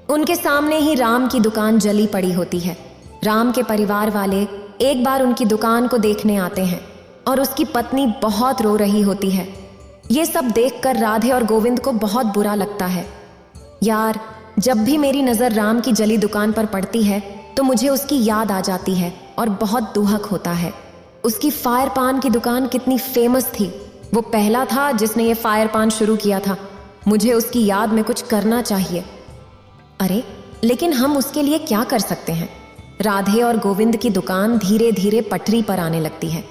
उनके सामने ही राम की दुकान जली पड़ी होती है। राम के परिवार वाले एक बार उनकी दुकान को देखने आते हैं और उसकी पत्नी बहुत रो रही होती है। ये सब देखकर राधे और गोविंद को बहुत बुरा लगता है। यार, जब भी मेरी नज़र राम की जली दुकान पर पड़ती है तो मुझे उसकी याद आ जाती है और बहुत दुहक होता है। उसकी फायर पान की दुकान कितनी फेमस थी। वो पहला था जिसने ये फायर पान शुरू किया था। मुझे उसकी याद में कुछ करना चाहिए। अरे लेकिन हम उसके लिए क्या कर सकते हैं? राधे और गोविंद की दुकान धीरे धीरे पटरी पर आने लगती है।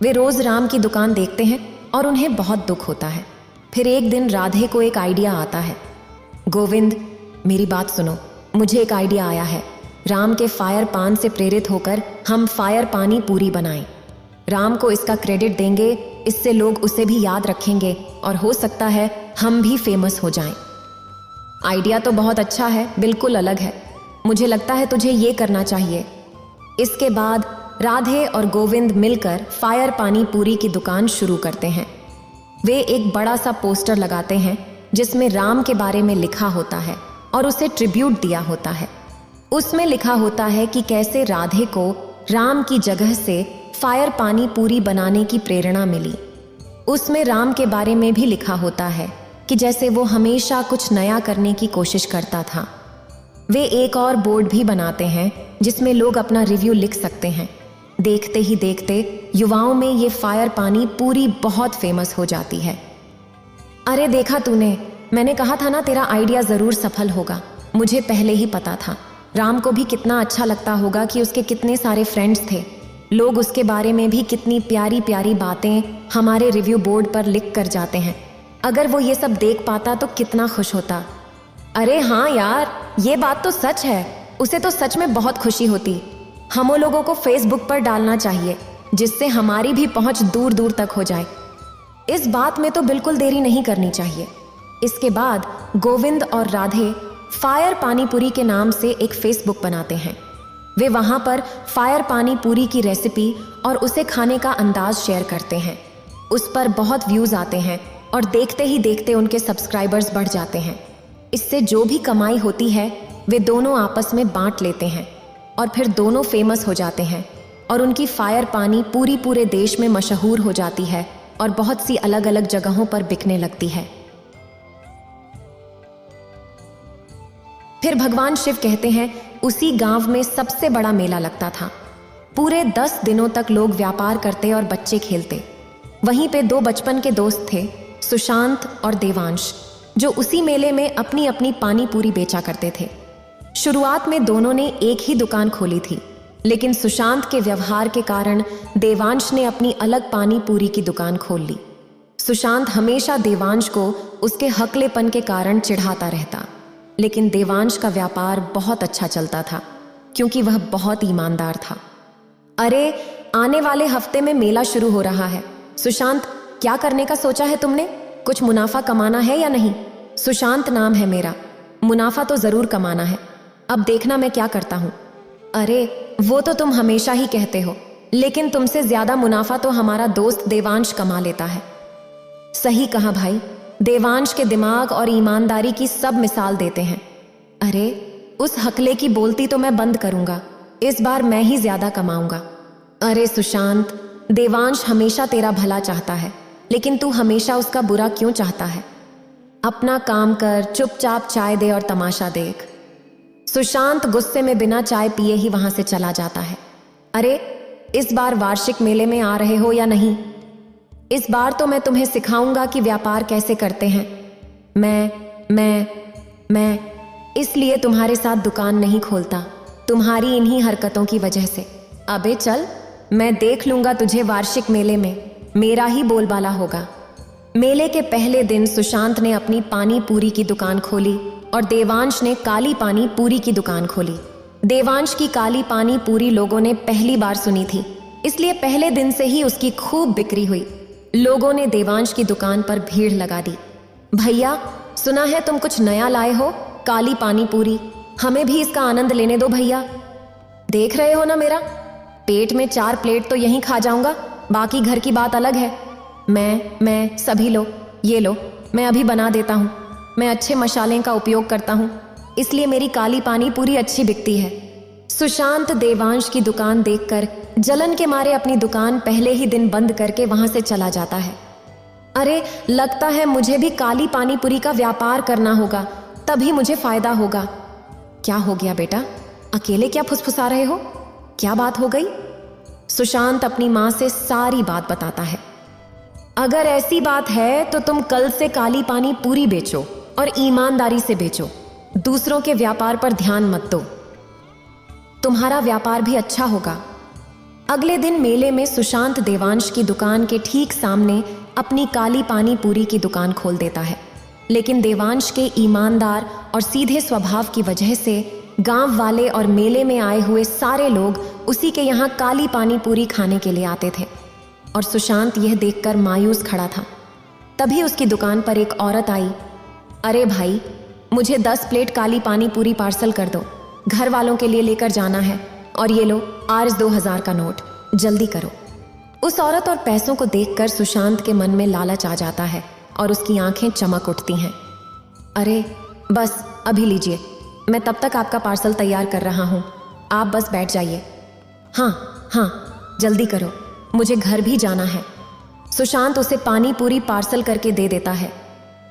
वे रोज राम की दुकान देखते हैं और उन्हें बहुत दुख होता है। फिर एक दिन राधे को एक आइडिया आता है। गोविंद, मेरी बात सुनो, मुझे एक आइडिया आया है। राम के फायर पान से प्रेरित होकर हम फायर पानी पूरी बनाएं। राम को इसका क्रेडिट देंगे, इससे लोग उसे भी याद रखेंगे और हो सकता है हम भी फेमस हो जाएं। आइडिया तो बहुत अच्छा है, बिल्कुल अलग है। मुझे लगता है तुझे ये करना चाहिए। इसके बाद राधे और गोविंद मिलकर फायर पानी पूरी की दुकान शुरू करते हैं। वे एक बड़ा सा पोस्टर लगाते हैं जिसमें राम के बारे में लिखा होता है और उसे ट्रिब्यूट दिया होता है। उसमें लिखा होता है कि कैसे राधे को राम की जगह से फायर पानी पूरी बनाने की प्रेरणा मिली। उसमें राम के बारे में भी लिखा होता है कि जैसे वो हमेशा कुछ नया करने की कोशिश करता था। वे एक और बोर्ड भी बनाते हैं जिसमें लोग अपना रिव्यू लिख सकते हैं। देखते ही देखते युवाओं में ये फायर पानी पूरी बहुत फेमस हो जाती है। अरे देखा तूने, मैंने कहा था ना तेरा आइडिया जरूर सफल होगा। मुझे पहले ही पता था। राम को भी कितना अच्छा लगता होगा कि उसके कितने सारे फ्रेंड्स थे। लोग उसके बारे में भी कितनी प्यारी प्यारी बातें हमारे रिव्यू बोर्ड पर लिख कर जाते हैं। अगर वो ये सब देख पाता तो कितना खुश होता। अरे हाँ यार, ये बात तो सच है। उसे तो सच में बहुत खुशी होती। हम लोगों को फेसबुक पर डालना चाहिए जिससे हमारी भी पहुंच दूर दूर तक हो जाए। इस बात में तो बिल्कुल देरी नहीं करनी चाहिए। इसके बाद गोविंद और राधे फायर पानी पूरी के नाम से एक फेसबुक बनाते हैं। वे वहां पर फायर पानी पूरी की रेसिपी और उसे खाने का अंदाज शेयर करते हैं। उस पर बहुत व्यूज आते हैं और देखते ही देखते उनके सब्सक्राइबर्स बढ़ जाते हैं। इससे जो भी कमाई होती है वे दोनों आपस में बांट लेते हैं और फिर दोनों फेमस हो जाते हैं और उनकी फायर पानी पूरी पूरे देश में मशहूर हो जाती है और बहुत सी अलग अलग जगहों पर बिकने लगती है। फिर भगवान शिव कहते हैं उसी गांव में सबसे बड़ा मेला लगता था। पूरे 10 दिनों तक लोग व्यापार करते और बच्चे खेलते। वहीं पे 2 बचपन के दोस्त थे, सुशांत और देवांश, जो उसी मेले में अपनी अपनी पानी पूरी बेचा करते थे। शुरुआत में दोनों ने एक ही दुकान खोली थी, लेकिन सुशांत के व्यवहार के कारण देवांश ने अपनी अलग पानी पूरी की दुकान खोल ली। सुशांत हमेशा देवांश को उसके हकलेपन के कारण चिढ़ाता रहता, लेकिन देवांश का व्यापार बहुत अच्छा चलता था क्योंकि वह बहुत ईमानदार था। अरे आने वाले हफ्ते में मेला शुरू हो रहा है। सुशांत, क्या करने का सोचा है तुमने? कुछ मुनाफा कमाना है या नहीं? सुशांत नाम है मेरा। मुनाफा तो जरूर कमाना है। अब देखना मैं क्या करता हूँ। अरे वो तो तुम हमेशा ही कहते हो, लेकिन तुमसे ज्यादा मुनाफा तो हमारा दोस्त देवांश कमा लेता है। सही कहा भाई, देवांश के दिमाग और ईमानदारी की सब मिसाल देते हैं। अरे उस हकले की बोलती तो मैं बंद करूंगा। इस बार मैं ही ज्यादा कमाऊंगा। अरे सुशांत, देवांश हमेशा तेरा भला चाहता है, लेकिन तू हमेशा उसका बुरा क्यों चाहता है? अपना काम कर, चुपचाप चाय दे और तमाशा देख। सुशांत गुस्से में बिना चाय पिए ही वहां से चला जाता है। अरे इस बार वार्षिक मेले में आ रहे हो या नहीं? इस बार तो मैं तुम्हें सिखाऊंगा कि व्यापार कैसे करते हैं। मैं इसलिए तुम्हारे साथ दुकान नहीं खोलता, तुम्हारी इन्हीं हरकतों की वजह से। अबे चल, मैं देख लूंगा तुझे वार्षिक मेले में। मेरा ही बोलबाला होगा। मेले के पहले दिन सुशांत ने अपनी पानी पूरी की दुकान खोली और देवांश ने काली पानी पूरी की दुकान खोली। देवांश की काली पानी पूरी लोगों ने पहली बार सुनी थी, इसलिए पहले दिन से ही उसकी खूब बिक्री हुई। लोगों ने देवांश की दुकान पर भीड़ लगा दी। भैया, सुना है तुम कुछ नया लाए हो, काली पानी पूरी। हमें भी इसका आनंद लेने दो भैया। देख रहे हो ना मेरा पेट में 4 प्लेट तो यहीं खा जाऊंगा, बाकी घर की बात अलग है। मैं सभी लो, ये लो, मैं अभी बना देता हूँ। मैं अच्छे मसाले का उपयोग करता हूँ, इसलिए मेरी काली पानी पूरी अच्छी बिकती है। सुशांत देवांश की दुकान देखकर जलन के मारे अपनी दुकान पहले ही दिन बंद करके वहां से चला जाता है। अरे लगता है मुझे भी काली पानी पूरी का व्यापार करना होगा, तभी मुझे फायदा होगा। क्या हो गया बेटा, अकेले क्या फुसफुसा रहे हो? क्या बात हो गई? सुशांत अपनी माँ से सारी बात बताता है। अगर ऐसी बात है तो तुम कल से काली पानी पूरी बेचो और ईमानदारी से बेचो। दूसरों के व्यापार पर ध्यान मत दो, तुम्हारा व्यापार भी अच्छा होगा। अगले दिन मेले में सुशांत देवांश की दुकान के ठीक सामने अपनी काली पानी पूरी की दुकान खोल देता है, लेकिन देवांश के ईमानदार और सीधे स्वभाव की वजह से गांव वाले और मेले में आए हुए सारे लोग उसी के यहाँ काली पानी पूरी खाने के लिए आते थे और सुशांत यह देखकर मायूस खड़ा था। तभी उसकी दुकान पर एक औरत आई। अरे भाई, मुझे 10 प्लेट काली पानी पूरी पार्सल कर दो, घर वालों के लिए लेकर जाना है। और ये लो आज 2000 का नोट, जल्दी करो। उस औरत और पैसों को देखकर सुशांत के मन में लालच आ जाता है और उसकी आंखें चमक उठती हैं। अरे बस अभी लीजिए, मैं तब तक आपका पार्सल तैयार कर रहा हूँ, आप बस बैठ जाइए। हाँ, जल्दी करो, मुझे घर भी जाना है। सुशांत उसे पानी पूरी पार्सल करके दे देता है।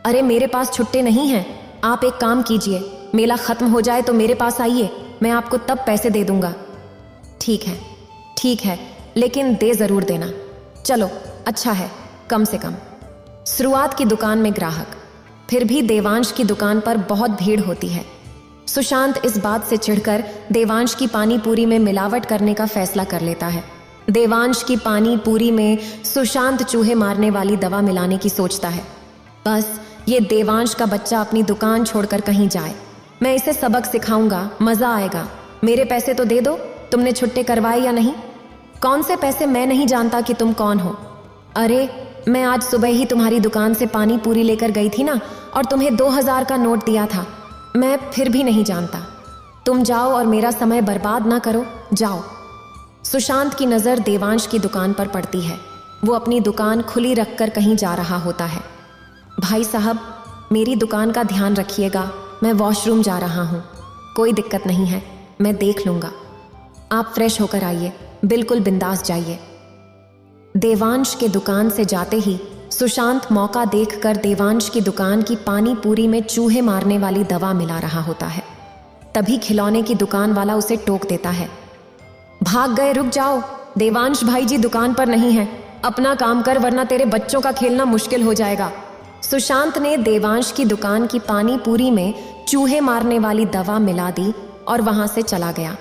अरे मेरे पास छुट्टे नहीं हैं, आप एक काम कीजिए, मेला खत्म हो जाए तो मेरे पास आइए, मैं आपको तब पैसे दे दूंगा। ठीक है, लेकिन दे जरूर देना। चलो अच्छा है, कम से कम। शुरुआत की दुकान में ग्राहक, फिर भी देवांश की दुकान पर बहुत भीड़ होती है। सुशांत इस बात से चिढ़कर देवांश की पानी पूरी में मिलावट करने का फैसला कर लेता है। देवांश की पानी पूरी में सुशांत चूहे मारने वाली दवा मिलाने की सोचता है। बस ये देवांश का बच्चा अपनी दुकान छोड़कर कहीं जाए, मैं इसे सबक सिखाऊंगा, मजा आएगा। मेरे पैसे तो दे दो, तुमने छुट्टे करवाए या नहीं? कौन से पैसे? मैं नहीं जानता कि तुम कौन हो। अरे मैं आज सुबह ही तुम्हारी दुकान से पानी पूरी लेकर गई थी ना, और तुम्हें 2000 का नोट दिया था। मैं फिर भी नहीं जानता। तुम जाओ और मेरा समय बर्बाद ना करो, जाओ। सुशांत की नज़र देवांश की दुकान पर पड़ती है। वो अपनी दुकान खुली रखकर कहीं जा रहा होता है। भाई साहब, मेरी दुकान का ध्यान रखिएगा, मैं वॉशरूम जा रहा हूँ। कोई दिक्कत नहीं है, मैं देख लूँगा। आप फ्रेश होकर आइए, बिल्कुल बिंदास जाइए। देवांश के दुकान से जाते ही सुशांत मौका देखकर देवांश की दुकान की पानी पूरी में चूहे मारने वाली दवा मिला रहा होता है। तभी खिलौने की दुकान वाला उसे टोक देता है। भाग गए, रुक जाओ, देवांश भाई जी दुकान पर नहीं है, अपना काम कर वरना तेरे बच्चों का खेलना मुश्किल हो जाएगा। सुशांत ने देवांश की दुकान की पानी पूरी में चूहे मारने वाली दवा मिला दी और वहां से चला गया।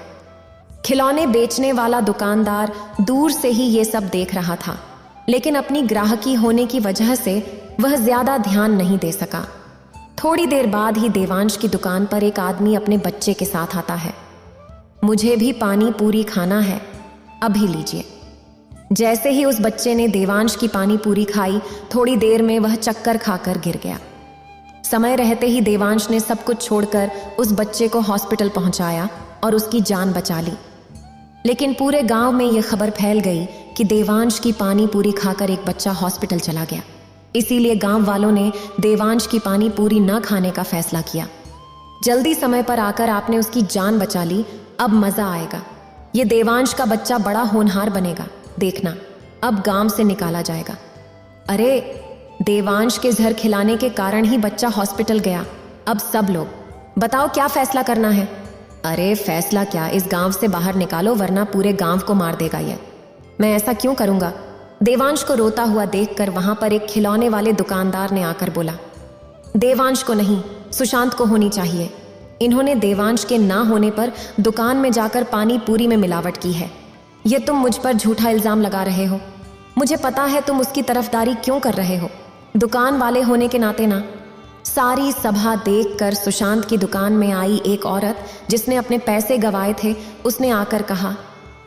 खिलौने बेचने वाला दुकानदार दूर से ही ये सब देख रहा था, लेकिन अपनी ग्राहकी होने की वजह से वह ज्यादा ध्यान नहीं दे सका। थोड़ी देर बाद ही देवांश की दुकान पर एक आदमी अपने बच्चे के साथ आता है। मुझे भी पानी पूरी खाना है, अभी लीजिए। जैसे ही उस बच्चे ने देवांश की पानी पूरी खाई, थोड़ी देर में वह चक्कर खाकर गिर गया। समय रहते ही देवांश ने सब कुछ छोड़कर उस बच्चे को हॉस्पिटल पहुंचाया और उसकी जान बचा ली। लेकिन पूरे गांव में यह खबर फैल गई कि देवांश की पानी पूरी खाकर एक बच्चा हॉस्पिटल चला गया। इसीलिए गांव वालों ने देवांश की पानी पूरी न खाने का फैसला किया। जल्दी समय पर आकर आपने उसकी जान बचा ली, अब मजा आएगा। ये देवांश का बच्चा बड़ा होनहार बनेगा, देखना, अब गांव से निकाला जाएगा। अरे देवांश के जहर खिलाने के कारण ही बच्चा हॉस्पिटल गया। अब सब लोग बताओ क्या फैसला करना है? अरे फैसला क्या, इस गांव से बाहर निकालो वरना पूरे गांव को मार देगा ये। मैं ऐसा क्यों करूंगा? देवांश को रोता हुआ देखकर वहां पर एक खिलौने वाले दुकानदार ने आकर बोला, देवांश को नहीं, सुशांत को होनी चाहिए। इन्होंने देवांश के ना होने पर दुकान में जाकर पानी पूरी में मिलावट की है। ये तुम मुझ पर झूठा इल्जाम लगा रहे हो। मुझे पता है तुम उसकी तरफदारी क्यों कर रहे हो, दुकान वाले होने के नाते ना। सारी सभा देखकर सुशांत की दुकान में आई एक औरत जिसने अपने पैसे गंवाए थे, उसने आकर कहा,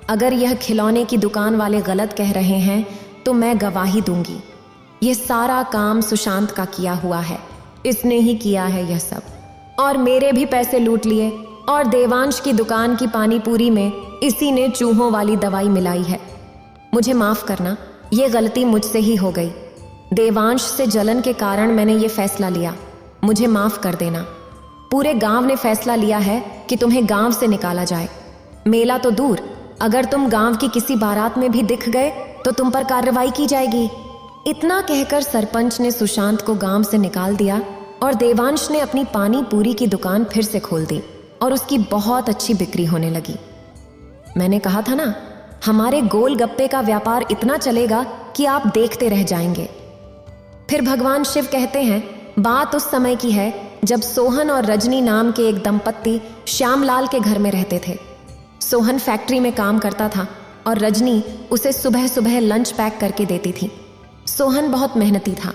अगर यह खिलौने की दुकान वाले गलत कह रहे हैं तो मैं गवाही दूंगी। यह सारा काम सुशांत का किया हुआ है, इसने ही किया है यह सब, और मेरे भी पैसे लूट लिए, और देवांश की दुकान की पानी पूरी में इसी ने चूहों वाली दवाई मिलाई है। मुझे माफ करना, ये गलती मुझसे ही हो गई। देवांश से जलन के कारण मैंने ये फैसला लिया, मुझे माफ कर देना। पूरे गांव ने फैसला लिया है कि तुम्हें गांव से निकाला जाए। मेला तो दूर, अगर तुम गांव की किसी बारात में भी दिख गए तो तुम पर कार्रवाई की जाएगी। इतना कहकर सरपंच ने सुशांत को गांव से निकाल दिया और देवांश ने अपनी पानी पूरी की दुकान फिर से खोल दी और उसकी बहुत अच्छी बिक्री होने लगी। मैंने कहा था ना, हमारे गोलगप्पे का व्यापार इतना चलेगा कि आप देखते रह जाएंगे। फिर भगवान शिव कहते हैं, बात उस समय की है जब सोहन और रजनी नाम के एक दंपत्ति श्यामलाल के घर में रहते थे। सोहन फैक्ट्री में काम करता था और रजनी उसे सुबह सुबह लंच पैक करके देती थी। सोहन बहुत मेहनती था।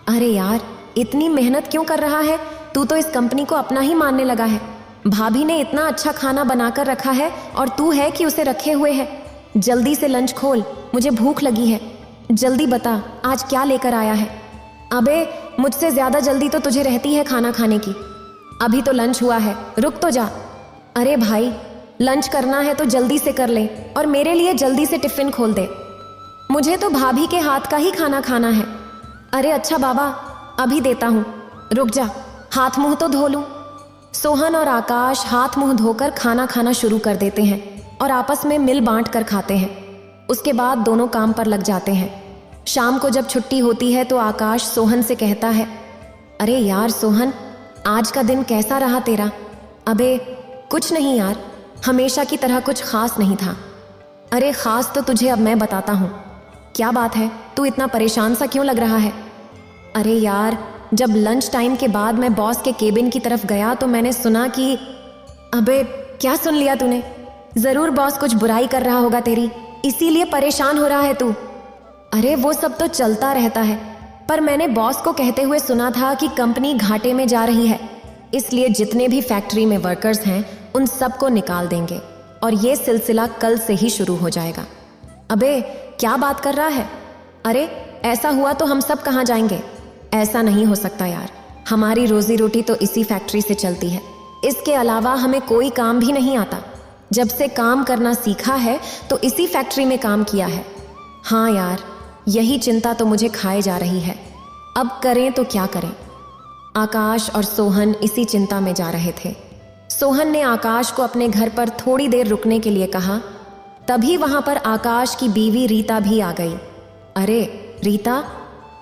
अरे यार, इतनी मेहनत क्यों कर रहा है? तू तो इस कंपनी को अपना ही मानने लगा है। भाभी ने इतना अच्छा खाना बनाकर रखा है और तू है कि उसे रखे हुए है। जल्दी से लंच खोल, मुझे भूख लगी है। जल्दी बता, आज क्या लेकर आया है? अबे मुझसे ज्यादा जल्दी तो तुझे रहती है खाना खाने की। अभी तो लंच हुआ है, रुक तो जा। अरे भाई, लंच करना है तो जल्दी से कर ले और मेरे लिए जल्दी से टिफिन खोल दे। मुझे तो भाभी के हाथ का ही खाना खाना है। अरे अच्छा बाबा, अभी देता हूँ, रुक जा, हाथ मुंह तो धो लूं। सोहन और आकाश हाथ मुंह धोकर खाना खाना शुरू कर देते हैं और आपस में मिल बांट कर खाते हैं। उसके बाद दोनों काम पर लग जाते हैं। शाम को जब छुट्टी होती है तो आकाश सोहन से कहता है, अरे यार सोहन, आज का दिन कैसा रहा तेरा? अबे कुछ नहीं यार, हमेशा की तरह कुछ खास नहीं था। अरे खास तो तुझे अब मैं बताता हूँ। क्या बात है, तू इतना परेशान सा क्यों लग रहा है? अरे यार, जब लंच टाइम के बाद मैं बॉस के केबिन की तरफ गया तो मैंने सुना कि... अबे क्या सुन लिया तूने? जरूर बॉस कुछ बुराई कर रहा होगा तेरी, इसीलिए परेशान हो रहा है तू। अरे वो सब तो चलता रहता है, पर मैंने बॉस को कहते हुए सुना था कि कंपनी घाटे में जा रही है, इसलिए जितने भी फैक्ट्री में वर्कर्स हैं उन सबको निकाल देंगे और ये सिलसिला कल से ही शुरू हो जाएगा। अबे क्या बात कर रहा है? अरे ऐसा हुआ तो हम सब कहाँ जाएंगे? ऐसा नहीं हो सकता यार, हमारी रोजी रोटी तो इसी फैक्ट्री से चलती है, इसके अलावा हमें कोई काम भी नहीं आता। जब से काम करना सीखा है तो इसी फैक्ट्री में काम किया है। हाँ यार, यही चिंता तो मुझे खाए जा रही है, अब करें तो क्या करें। आकाश और सोहन इसी चिंता में जा रहे थे। सोहन ने आकाश को अपने घर पर थोड़ी देर रुकने के लिए कहा। तभी वहां पर आकाश की बीवी रीता भी आ गई। अरे रीता,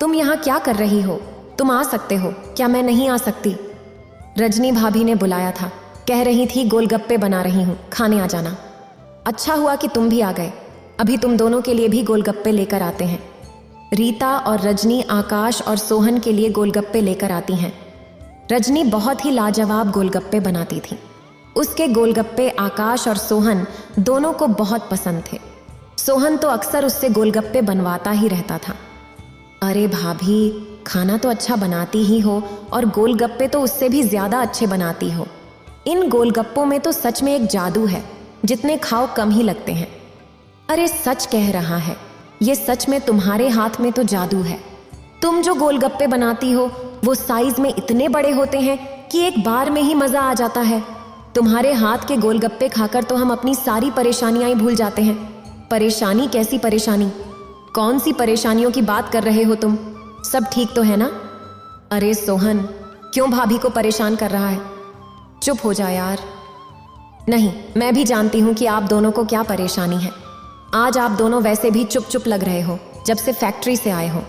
तुम यहाँ क्या कर रही हो? तुम आ सकते हो क्या? मैं नहीं आ सकती। रजनी भाभी ने बुलाया था, कह रही थी गोलगप्पे बना रही हूँ, खाने आ जाना। अच्छा हुआ कि तुम भी आ गए, अभी तुम दोनों के लिए भी गोलगप्पे लेकर आते हैं। रीता और रजनी आकाश और सोहन के लिए गोलगप्पे लेकर आती हैं। रजनी बहुत ही लाजवाब गोलगप्पे बनाती थी। उसके गोलगप्पे आकाश और सोहन दोनों को बहुत पसंद थे। सोहन तो अक्सर उससे गोलगप्पे बनवाता ही रहता था। अरे भाभी, खाना तो अच्छा बनाती ही हो और गोलगप्पे तो उससे भी ज्यादा अच्छे बनाती हो। इन गोलगप्पों में तो सच में एक जादू है, जितने खाओ कम ही लगते हैं। अरे सच कह रहा है, ये सच में तुम्हारे हाथ में तो जादू है। तुम जो गोलगप्पे बनाती हो वो साइज में इतने बड़े होते हैं कि एक बार में ही मजा आ जाता है। तुम्हारे हाथ के गोलगप्पे खाकर तो हम अपनी सारी परेशानियां ही भूल जाते हैं। परेशानी? कैसी परेशानी? कौन सी परेशानियों की बात कर रहे हो तुम? सब ठीक तो है ना? अरे सोहन, क्यों भाभी को परेशान कर रहा है? चुप हो जा यार। नहीं, मैं भी जानती हूं कि आप दोनों को क्या परेशानी है। आज आप दोनों वैसे भी चुप चुप लग रहे हो जब से फैक्ट्री से आए हो।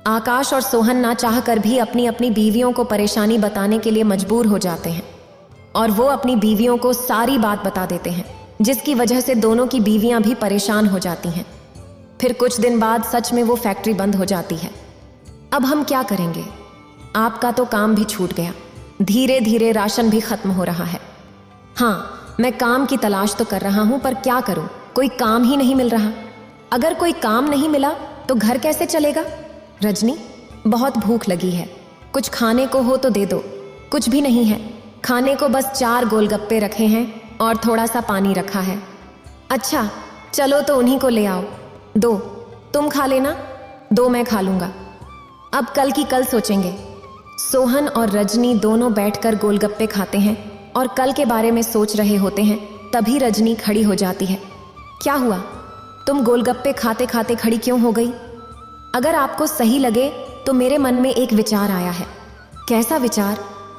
आकाश और सोहन ना चाह कर भी अपनी अपनी बीवियों को परेशानी बताने के लिए मजबूर हो जाते हैं और वो अपनी बीवियों को सारी बात बता देते हैं, जिसकी वजह से दोनों की बीवियां भी परेशान हो जाती हैं। फिर कुछ दिन बाद सच में वो फैक्ट्री बंद हो जाती है। अब हम क्या करेंगे? आपका तो काम भी छूट गया, धीरे धीरे राशन भी खत्म हो रहा है। हाँ, मैं काम की तलाश तो कर रहा हूं, पर क्या करूं, कोई काम ही नहीं मिल रहा। अगर कोई काम नहीं मिला तो घर कैसे चलेगा? रजनी, बहुत भूख लगी है, कुछ खाने को हो तो दे दो। कुछ भी नहीं है, खाने को बस 4 गोलगप्पे रखे हैं और थोड़ा सा पानी रखा है। अच्छा चलो तो उन्हीं को ले आओ। 2 तुम खा लेना, 2 मैं खा लूंगा। अब कल की कल सोचेंगे। सोहन और रजनी दोनों बैठकर गोलगप्पे खाते हैं और कल के बारे में सोच रहे होते हैं। तभी रजनी खड़ी हो जाती है। क्या हुआ? तुम गोलगप्पे खाते खाते खड़ी क्यों हो गई? अगर आपको सही लगे तो मेरे मन में एक विचार आया है। कैसा विचार?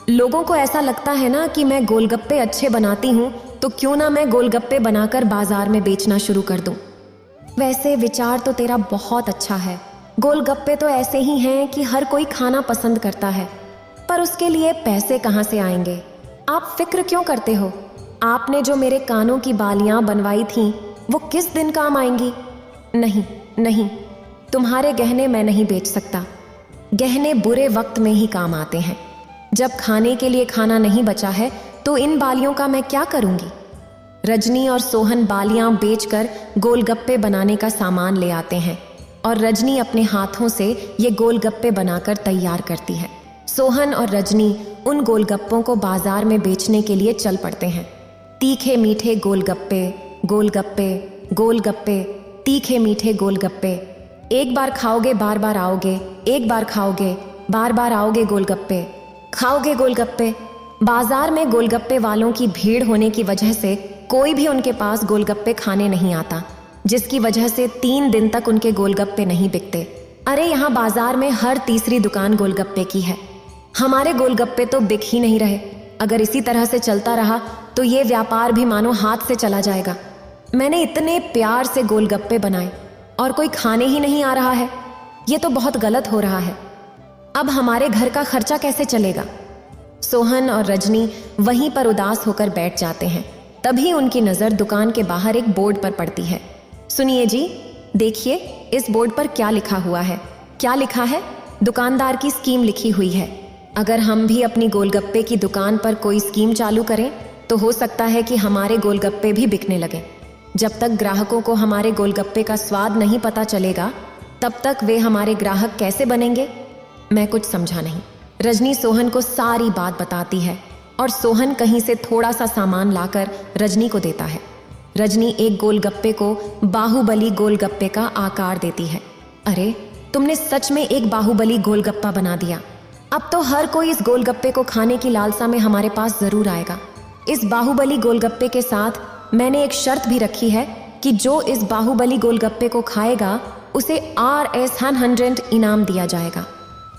लोगों को ऐसा लगता है ना कि मैं गोलगप्पे अच्छे बनाती हूँ, तो क्यों ना मैं गोलगप्पे बनाकर बाजार में बेचना शुरू कर दूं। वैसे विचार तो तेरा बहुत अच्छा है। गोलगप्पे तो ऐसे ही हैं कि हर कोई खाना पसंद करता है, पर उसके लिए पैसे कहाँ से आएंगे? आप फिक्र क्यों करते हो? आपने जो मेरे कानों की बालियां बनवाई थीं, वो किस दिन काम आएंगी? नहीं नहीं, तुम्हारे गहने मैं नहीं बेच सकता। गहने बुरे वक्त में ही काम आते हैं। जब खाने के लिए खाना नहीं बचा है तो इन बालियों का मैं क्या करूंगी? रजनी और सोहन बालियां बेचकर गोलगप्पे बनाने का सामान ले आते हैं और रजनी अपने हाथों से ये गोलगप्पे बनाकर तैयार करती है। सोहन और रजनी उन गोलगप्पों को बाजार में बेचने के लिए चल पड़ते हैं। तीखे मीठे गोलगप्पे, गोलगप्पे, गोलगप्पे, तीखे मीठे गोलगप्पे। एक बार खाओगे बार बार आओगे, एक बार खाओगे बार बार आओगे गोलगप्पे, खाओगे गोलगप्पे। बाजार में गोलगप्पे वालों की भीड़ होने की वजह से कोई भी उनके पास गोलगप्पे खाने नहीं आता, जिसकी वजह से 3 दिन तक उनके गोलगप्पे नहीं बिकते। अरे यहाँ बाजार में हर तीसरी दुकान गोलगप्पे की है। हमारे गोलगप्पे तो बिक ही नहीं रहे। अगर इसी तरह से चलता रहा तो ये व्यापार भी मानो हाथ से चला जाएगा। मैंने इतने प्यार से गोलगप्पे बनाए और कोई खाने ही नहीं आ रहा है। ये तो बहुत गलत हो रहा है। अब हमारे घर का खर्चा कैसे चलेगा? सोहन और रजनी वहीं पर उदास होकर बैठ जाते हैं। तभी उनकी नजर दुकान के बाहर एक बोर्ड पर पड़ती है। सुनिए जी, देखिए इस बोर्ड पर क्या लिखा हुआ है। क्या लिखा है? दुकानदार की स्कीम लिखी हुई है। अगर हम भी अपनी गोलगप्पे की दुकान पर कोई स्कीम चालू करें तो हो सकता है कि हमारे गोलगप्पे भी बिकने लगे। जब तक ग्राहकों को हमारे गोलगप्पे का स्वाद नहीं पता चलेगा तब तक वे हमारे ग्राहक कैसे बनेंगे? मैं कुछ समझा नहीं। रजनी सोहन को सारी बात बताती है और सोहन कहीं से थोड़ा सा सामान लाकर रजनी को देता है। रजनी एक गोलगप्पे को बाहुबली गोलगप्पे का आकार देती है। अरे, तुमने सच में एक बाहुबली गोलगप्पा बना दिया। अब तो हर कोई इस गोलगप्पे को खाने की लालसा में हमारे पास जरूर आएगा। इस बाहुबली गोलगप्पे के साथ मैंने एक शर्त भी रखी है कि जो इस बाहुबली गोलगप्पे को खाएगा उसे RS100 इनाम दिया जाएगा।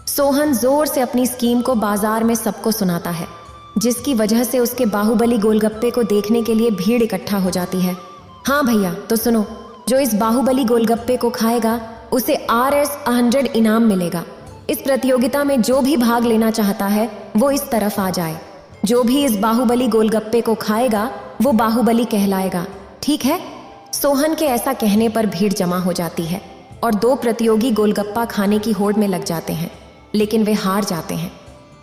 सोहन जोर से अपनी स्कीम को बाजार में सबको सुनाता है, जिसकी वजह से उसके बाहुबली गोलगप्पे को देखने के लिए भीड़ इकट्ठा हो जाती है। हाँ भैया, तो सुनो, जो इस बाहुबली गोलगप्पे को खाएगा उसे RS100 इनाम मिलेगा। इस प्रतियोगिता में जो भी भाग लेना चाहता है वो इस तरफ आ जाए। जो भी इस बाहुबली गोलगप्पे को खाएगा वो बाहुबली कहलाएगा, ठीक है? सोहन के ऐसा कहने पर भीड़ जमा हो जाती है और दो प्रतियोगी गोलगप्पा खाने की होड़ में लग जाते हैं, लेकिन वे हार जाते हैं।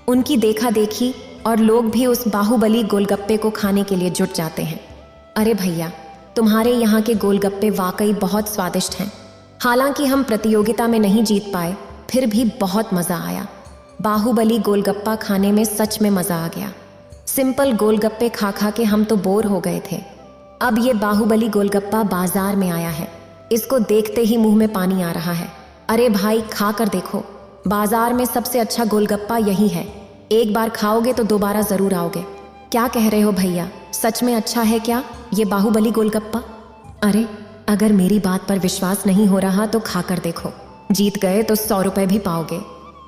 उनकी देखा देखी और लोग भी उस बाहुबली गोलगप्पे को खाने के लिए जुट जाते हैं। अरे भैया, तुम्हारे यहाँ के गोलगप्पे वाकई बहुत स्वादिष्ट हैं। हालांकि हम प्रतियोगिता में नहीं जीत पाए, फिर भी बहुत मज़ा आया। बाहुबली गोलगप्पा खाने में सच में मज़ा आ गया। सिंपल गोलगप्पे खा खा के हम तो बोर हो गए थे। अब ये बाहुबली गोलगप्पा बाजार में आया है, इसको देखते ही मुंह में पानी आ रहा है। अरे भाई, खा कर देखो, बाजार में सबसे अच्छा गोलगप्पा यही है। एक बार खाओगे तो दोबारा जरूर आओगे। क्या कह रहे हो भैया, सच में अच्छा है क्या ये बाहुबली गोलगप्पा? अरे, अगर मेरी बात पर विश्वास नहीं हो रहा तो खाकर देखो, जीत गए तो 100 रुपए भी पाओगे।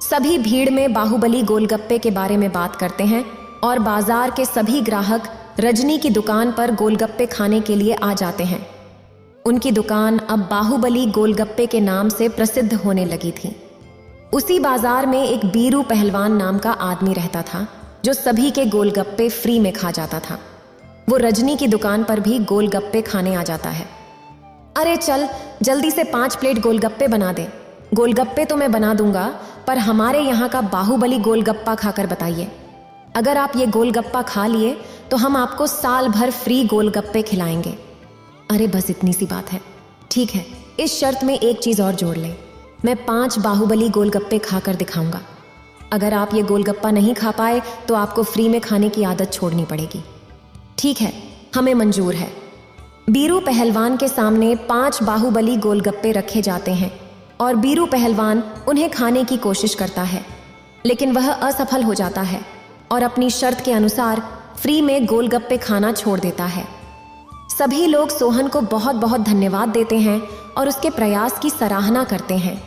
सभी भीड़ में बाहुबली गोलगप्पे के बारे में बात करते हैं और बाजार के सभी ग्राहक रजनी की दुकान पर गोलगप्पे खाने के लिए आ जाते हैं। उनकी दुकान अब बाहुबली गोलगप्पे के नाम से प्रसिद्ध होने लगी थी। उसी बाजार में एक बीरू पहलवान नाम का आदमी रहता था जो सभी के गोलगप्पे फ्री में खा जाता था। वो रजनी की दुकान पर भी गोलगप्पे खाने आ जाता है। अरे चल, जल्दी से 5 प्लेट गोलगप्पे बना दे। गोलगप्पे तो मैं बना दूंगा, पर हमारे यहाँ का बाहुबली गोलगप्पा खाकर बताइए। अगर आप ये गोलगप्पा खा लिए तो हम आपको साल भर फ्री गोलगप्पे खिलाएंगे। अरे बस इतनी सी बात है। ठीक है, इस शर्त में एक चीज़ और जोड़ लें, मैं 5 बाहुबली गोलगप्पे खाकर दिखाऊंगा। अगर आप ये गोलगप्पा नहीं खा पाए तो आपको फ्री में खाने की आदत छोड़नी पड़ेगी। ठीक है, हमें मंजूर है। बीरू पहलवान के सामने 5 बाहुबली गोलगप्पे रखे जाते हैं और बीरू पहलवान उन्हें खाने की कोशिश करता है, लेकिन वह असफल हो जाता है और अपनी शर्त के अनुसार फ्री में गोलगप्पे खाना छोड़ देता है। सभी लोग सोहन को बहुत बहुत धन्यवाद देते हैं और उसके प्रयास की सराहना करते हैं।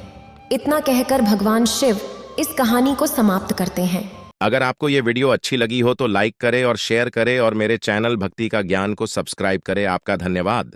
इतना कहकर भगवान शिव इस कहानी को समाप्त करते हैं। अगर आपको ये वीडियो अच्छी लगी हो तो लाइक करें और शेयर करें और मेरे चैनल भक्ति का ज्ञान को सब्सक्राइब करें। आपका धन्यवाद।